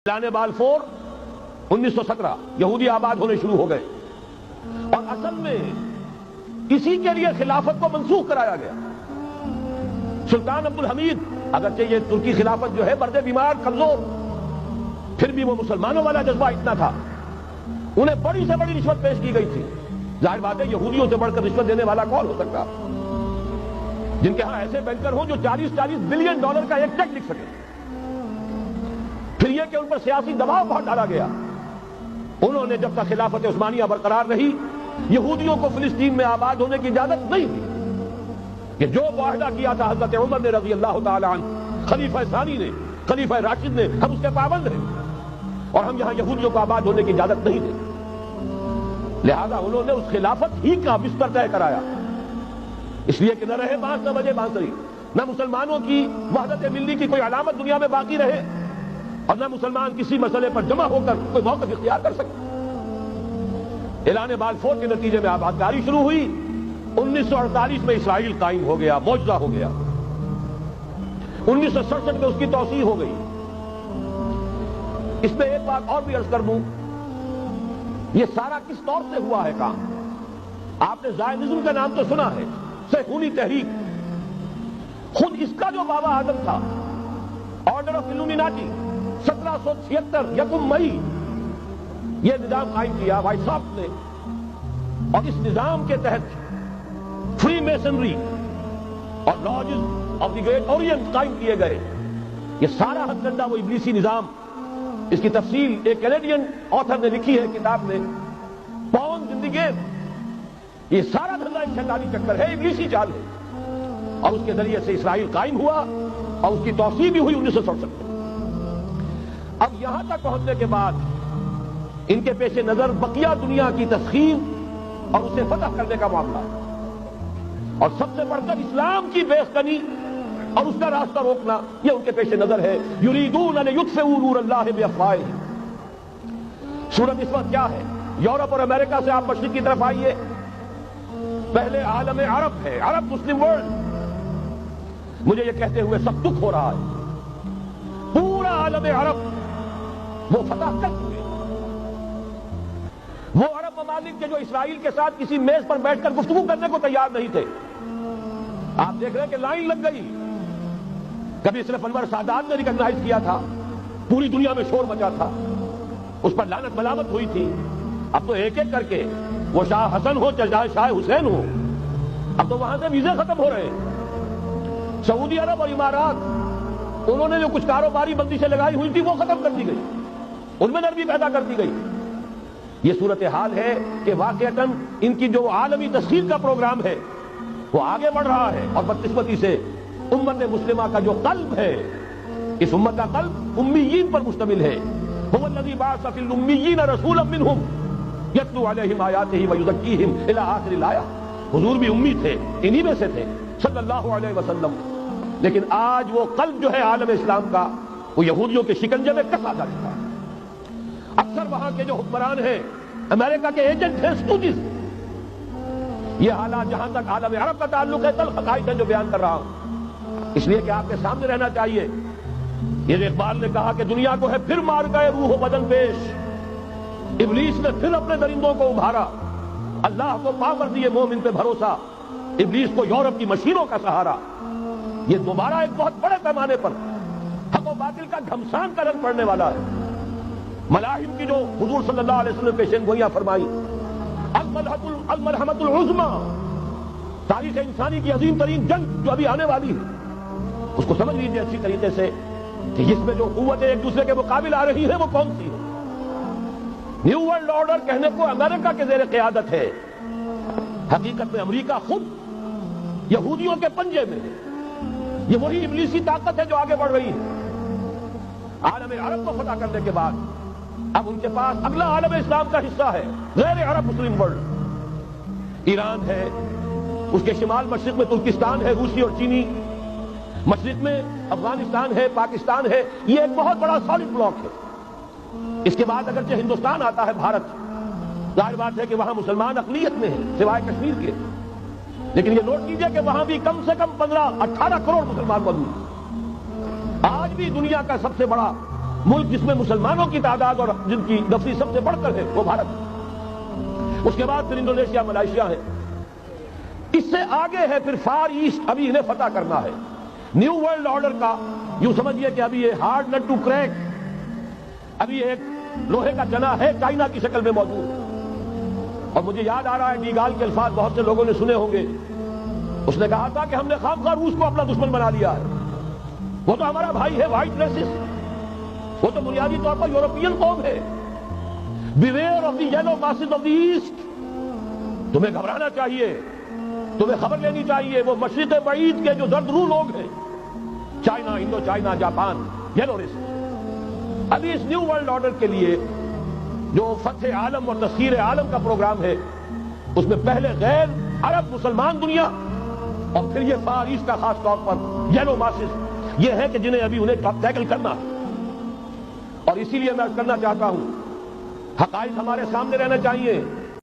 اعلان بالفور 1917 یہودی آباد ہونے شروع ہو گئے اور اصل میں اسی کے لیے خلافت کو منسوخ کرایا گیا۔ سلطان عبد الحمید اگرچہ یہ ترکی خلافت جو ہے برد بیمار کمزور، پھر بھی وہ مسلمانوں والا جذبہ اتنا تھا، انہیں بڑی سے بڑی رشوت پیش کی گئی تھی۔ ظاہر بات ہے یہودیوں سے بڑھ کر رشوت دینے والا کون ہو سکتا، جن کے ہاں ایسے بینکر ہوں جو 40 بلین ڈالر کا ایک چیک لکھ سکے۔ پھر یہ کہ ان پر سیاسی دباؤ بہت ڈالا گیا۔ انہوں نے جب تک خلافت عثمانیہ برقرار رہی یہودیوں کو فلسطین میں آباد ہونے کی اجازت نہیں دی۔ کہ جو معاہدہ کیا تھا حضرت عمر نے رضی اللہ تعالی عنہ، خلیفہ ثانی نے، خلیفہ راشد نے، ہم اس کے پابند ہیں اور ہم یہاں یہودیوں کو آباد ہونے کی اجازت نہیں دیں۔ لہذا انہوں نے اس خلافت ہی کا بستر طے کرایا، اس لیے کہ نہ رہے بانس نہ بجے بانسری، نہ مسلمانوں کی وحدت ملی کی کوئی علامت دنیا میں باقی رہے اور نہ مسلمان کسی مسئلے پر جمع ہو کر کوئی موقف اختیار کر سکے۔ اعلان بالفور کے نتیجے میں آبادکاری شروع ہوئی۔ 1948 میں اسرائیل قائم ہو گیا، معجزہ ہو گیا۔ 1967 میں اس کی توسیع ہو گئی۔ اس میں ایک بات اور بھی عرض کر دوں، یہ سارا کس طور سے ہوا ہے کام؟ آپ نے زائنزم کا نام تو سنا ہے، صہیونی تحریک، خود اس کا جو بابا اعظم تھا، آرڈر آف الومیناٹی، 1776 یکم مئی یہ نظام قائم کیا وائسراف نے، اور اس نظام کے تحت فری میسنری اور lodges of the great Orient قائم کیے گئے۔ یہ سارا ہتھ کنڈا وہ ابلیسی نظام، اس کی تفصیل ایک کینیڈین آتھر نے لکھی ہے کتاب میں، پاؤنڈ ان دی گیم۔ یہ سارا دھندا ایک شیطانی چکر ہے، ابلیسی چال ہے، اور اس کے ذریعے سے اسرائیل قائم ہوا اور اس کی توسیع بھی ہوئی 1967 میں۔ اب یہاں تک پہنچنے کے بعد ان کے پیش نظر بقیہ دنیا کی تسخیر اور اسے فتح کرنے کا معاملہ، اور سب سے بڑھ کر اسلام کی بیخبری اور اس کا راستہ روکنا، یہ ان کے پیش نظر ہے۔ یریدون ان یطفئوا نور اللہ بافواہہم۔ صورت اس وقت کیا ہے؟ یورپ اور امریکہ سے آپ مشرق کی طرف آئیے، پہلے عالم عرب ہے، عرب مسلم ورلڈ۔ مجھے یہ کہتے ہوئے سب دکھ ہو رہا ہے، پورا عالم عرب وہ فتح کر چکے، وہ عرب ممالک کے جو اسرائیل کے ساتھ کسی میز پر بیٹھ کر گفتگو کرنے کو تیار نہیں تھے۔ آپ دیکھ رہے ہیں کہ لائن لگ گئی۔ کبھی صرف انور سادات نے ریکگنائز کیا تھا، پوری دنیا میں شور مچا تھا، اس پر لعنت ملامت ہوئی تھی۔ اب تو ایک ایک کر کے، وہ شاہ حسن ہو چاہے شاہ حسین ہو، اب تو وہاں سے ویزے ختم ہو رہے ہیں۔ سعودی عرب اور امارات، انہوں نے جو کچھ کاروباری بندشیں لگائی ہوئی تھی وہ ختم کر دی گئی، ان میں نرمی پیدا کر دی گئی۔ یہ صورتحال ہے کہ واقعتاً ان کی جو عالمی تسخیر کا پروگرام ہے وہ آگے بڑھ رہا ہے، اور بدقسمتی سے امت مسلمہ کا جو قلب ہے، اس امت کا قلب امیین پر مشتمل ہے۔ هو الذی بعث فی الامیین رسولا منہم یتلو علیہم آیاتہ ویزکیہم الی آخر الآیہ۔ حضور بھی امی تھے، انہی میں سے تھے صلی اللہ علیہ وسلم، لیکن آج وہ قلب جو ہے عالم اسلام کا وہ یہودیوں کے شکنجے میں کسا جا چکا ہے۔ اکثر وہاں کے جو حکمران ہیں امریکہ کے ایجنٹ ہیں، اسٹوجز۔ یہ حالات جہاں تک عالم عرب کا تعلق ہے تلخ حقائق ہے جو بیان کر رہا ہوں، اس لیے کہ آپ کے سامنے رہنا چاہیے۔ یہ اقبال نے کہا کہ دنیا کو ہے پھر مار گئے روح و بدن پیش، ابلیس نے پھر اپنے درندوں کو ابھارا، اللہ کو پاور دیے مومن پہ بھروسہ، ابلیس کو یورپ کی مشینوں کا سہارا۔ یہ دوبارہ ایک بہت بڑے پیمانے پر حق و باطل کا گھمسان کا رنگ پڑنے والا ہے۔ ملاحم کی جو حضور صلی اللہ علیہ وسلم پیشین گوئیاں فرمائی، الملحمۃ العظمیٰ، تاریخ انسانی کی عظیم ترین جنگ جو ابھی آنے والی ہے، اس کو سمجھ لیجیے اچھی طریقے سے کہ اس میں جو قوتیں ایک دوسرے کے مقابل آ رہی ہیں وہ کون سی ہے۔ نیو ورلڈ آرڈر کہنے کو امریکہ کے زیر قیادت ہے، حقیقت میں امریکہ خود یہودیوں کے پنجے میں ہے۔ یہ وہی ابلیسی طاقت ہے جو آگے بڑھ رہی ہے۔ عالم عرب کو فتح کرنے کے بعد اب ان کے پاس اگلا عالم اسلام کا حصہ ہے، غیر عرب مسلم ورلڈ۔ ایران ہے، اس کے شمال مشرق میں ترکستان ہے، روسی اور چینی، مشرق میں افغانستان ہے، پاکستان ہے۔ یہ ایک بہت بڑا سالڈ بلاک ہے۔ اس کے بعد اگرچہ ہندوستان آتا ہے، بھارت، ظاہر بات ہے کہ وہاں مسلمان اقلیت میں ہیں سوائے کشمیر کے، لیکن یہ نوٹ کیجئے کہ وہاں بھی کم سے کم 15-18 کروڑ مسلمان موجود ہیں۔ آج بھی دنیا کا سب سے بڑا ملک جس میں مسلمانوں کی تعداد اور جن کی نفری سب سے بڑھ کر ہے وہ بھارت، اس کے بعد پھر انڈونیشیا، ملائیشیا ہے، اس سے آگے ہے پھر فار ایسٹ، ابھی انہیں فتح کرنا ہے۔ نیو ورلڈ آرڈر کا یوں سمجھیے کہ ابھی یہ ہارڈ نٹ ٹو کریک، ابھی ایک لوہے کا چنا ہے چائنا کی شکل میں موجود۔ اور مجھے یاد آ رہا ہے ڈی گال کے الفاظ بہت سے لوگوں نے سنے ہوں گے، اس نے کہا تھا کہ ہم نے خامخواہ روس کو اپنا دشمن بنا لیا ہے، وہ تو ہمارا بھائی ہے، وائٹ ریسس، وہ تو بنیادی طور پر یورپین قوم ہے۔ Beware of the yellow masses of the east, تمہیں گھبرانا چاہیے، تمہیں خبر لینی چاہیے، وہ مشرق بعید کے جو زرد رو لوگ ہیں، China, Indo China, Japan, yellow races. ابھی اس نیو ورلڈ آرڈر کے لیے جو فتح عالم اور تسخیر عالم کا پروگرام ہے، اس میں پہلے غیر عرب مسلمان دنیا اور پھر یہ فار ایسٹ کا خاص طور پر یلو ماسز، یہ ہے کہ جنہیں ابھی انہیں ٹیکل کرنا ہے۔ اور اسی لیے میں کرنا چاہتا ہوں، حقائق ہمارے سامنے رہنا چاہیے۔